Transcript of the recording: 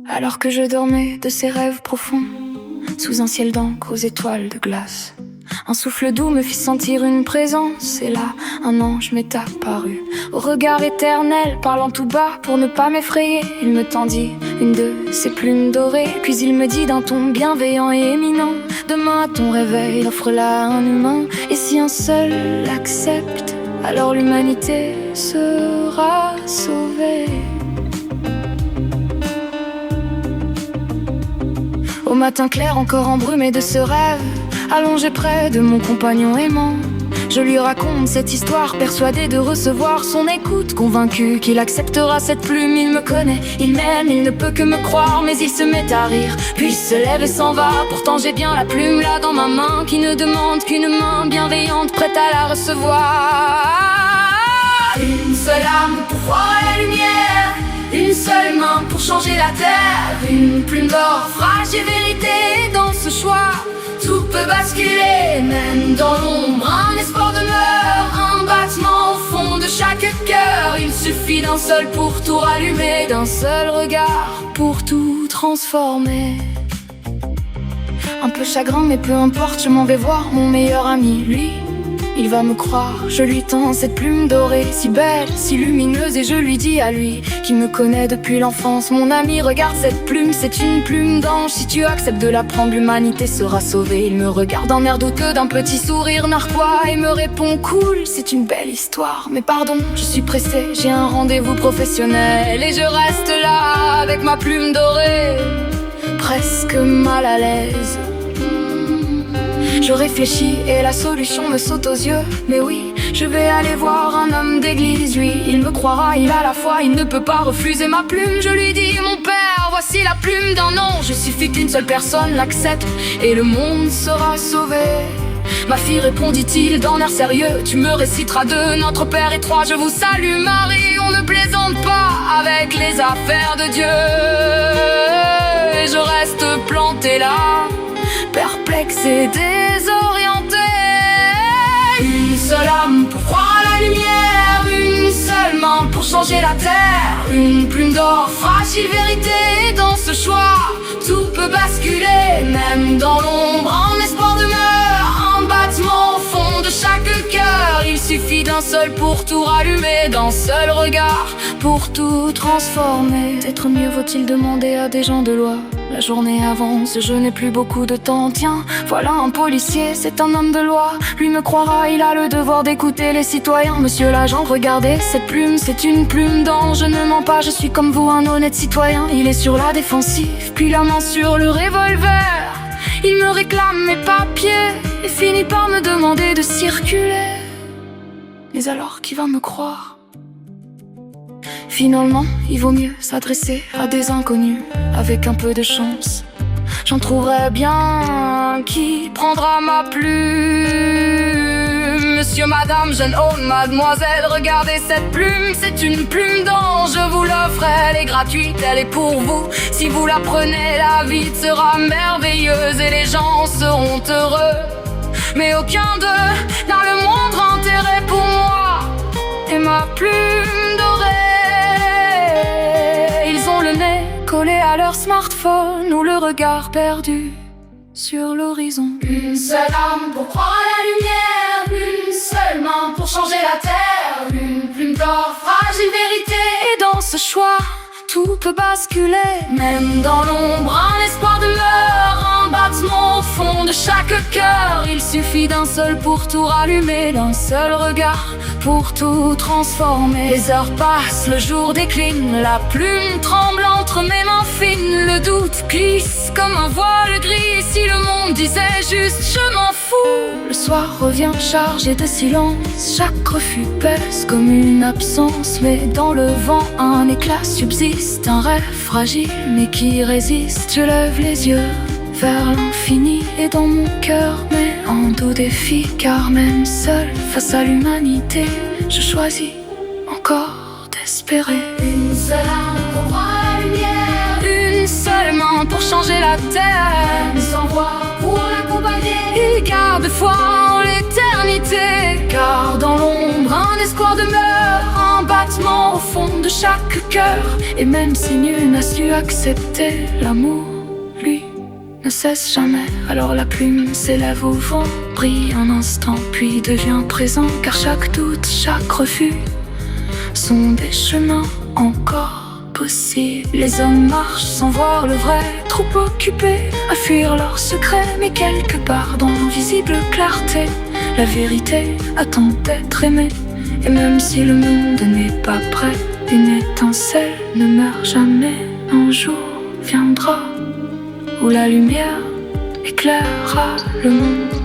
Alors que je dormais de ces rêves profonds, sous un ciel d'encre aux étoiles de glace, un souffle doux me fit sentir une présence, et là, un ange m'est apparu. Au regard éternel, parlant tout bas pour ne pas m'effrayer, il me tendit une de ses plumes dorées, puis il me dit d'un ton bienveillant et éminent: demain à ton réveil, offre-la à un humain, et si un seul l'accepte, alors l'humanité sera sauvée. Au matin clair, encore embrumé de ce rêve, allongé près de mon compagnon aimant, je lui raconte cette histoire, persuadé de recevoir son écoute, convaincu qu'il acceptera cette plume. Il me connaît, il m'aime, il ne peut que me croire, mais il se met à rire, puis se lève et s'en va. Pourtant j'ai bien la plume là dans ma main, qui ne demande qu'une main bienveillante prête à la recevoir. Une seule âme pour voir la lumière, une seule main pour changer la terre, une plume d'or, fragile vérité. Dans ce choix, tout peut basculer, même dans l'ombre, un espoir demeure, un battement au fond de chaque cœur. Il suffit d'un seul pour tout rallumer, d'un seul regard pour tout transformer. Un peu chagrin, mais peu importe, je m'en vais voir mon meilleur ami, lui. Il va me croire, je lui tends cette plume dorée, si belle, si lumineuse, et je lui dis à lui, qui me connaît depuis l'enfance: mon ami, regarde cette plume, c'est une plume d'ange. Si tu acceptes de la prendre, l'humanité sera sauvée. Il me regarde en air douteux d'un petit sourire narquois et me répond: cool, c'est une belle histoire, mais pardon, je suis pressé, j'ai un rendez-vous professionnel. Et je reste là avec ma plume dorée, presque mal à l'aise. Je réfléchis et la solution me saute aux yeux. Mais oui, je vais aller voir un homme d'église. Lui, il me croira, il a la foi, il ne peut pas refuser ma plume. Je lui dis: mon père, voici la plume d'un ange. Il suffit qu'une seule personne l'accepte et le monde sera sauvé. Ma fille, répondit-il d'un air sérieux, tu me réciteras de notre Père et trois. Je vous salue Marie, on ne plaisante pas avec les affaires de Dieu. Et je reste planté là, perplexe et désorienté. Une seule âme pour croire à la lumière, une seule main pour changer la terre, une plume d'or, fragile vérité. Dans ce choix, tout peut basculer, même dans l'ombre, un espoir demeure, un battement au fond de chaque cœur. Il suffit d'un seul pour tout rallumer, d'un seul regard pour tout transformer. Peut-être mieux vaut-il demander à des gens de loi. La journée avance, je n'ai plus beaucoup de temps. Tiens, voilà un policier, c'est un homme de loi. Lui me croira, il a le devoir d'écouter les citoyens. Monsieur l'agent, regardez cette plume, c'est une plume d'ange. Je ne mens pas, je suis comme vous, un honnête citoyen. Il est sur la défensive, puis la main sur le revolver. Il me réclame mes papiers et finit par me demander de circuler. Mais alors, qui va me croire? Finalement, il vaut mieux s'adresser à des inconnus. Avec un peu de chance, j'en trouverai bien qui prendra ma plume. Monsieur, madame, jeune homme, mademoiselle, regardez cette plume, c'est une plume d'ange. Je vous l'offre, elle est gratuite, elle est pour vous. Si vous la prenez, la vie sera merveilleuse et les gens seront heureux. Mais aucun d'eux n'a le moindre intérêt pour moi et ma plume dorée. Ils ont le nez collé à leur smartphone ou le regard perdu sur l'horizon. Une seule âme pour croire à la lumière, une seule main pour changer la terre, une plume d'or, fragile vérité. Et dans ce choix, tout peut basculer, même dans l'ombre, un espoir demeure, un battement au fond de chaque cœur. Il suffit d'un seul pour tout rallumer, d'un seul regard pour tout transformer. Les heures passent, le jour décline, la plume tremble entre mes mains fines. Le doute glisse comme un voile gris. Si le monde disait juste je m'en fous, le soir revient chargé de silence. Chaque refus pèse comme une absence, mais dans le vent un éclat subsiste. Un rêve fragile mais qui résiste. Je lève les yeux vers l'infini et dans mon cœur met un doux défi. Car même seul face à l'humanité, je choisis encore d'espérer. Une seule âme pour voir la lumière, une seule main pour changer la terre. Il s'envoie pour l'accompagner, il garde foi en l'éternité. Car dans l'ombre un espoir l'espoir demeure un battement au fond de chaque cœur. Et même si nul n'a su accepter l'amour, lui ne cesse jamais. Alors la plume s'élève au vent, brille un instant puis devient présent. Car chaque doute, chaque refus sont des chemins encore possibles. Les hommes marchent sans voir le vrai, trop occupés à fuir leurs secrets. Mais quelque part dans l'invisible clarté, la vérité attend d'être aimée. Et même si le monde n'est pas prêt, une étincelle ne meurt jamais. Un jour viendra où la lumière éclairera le monde.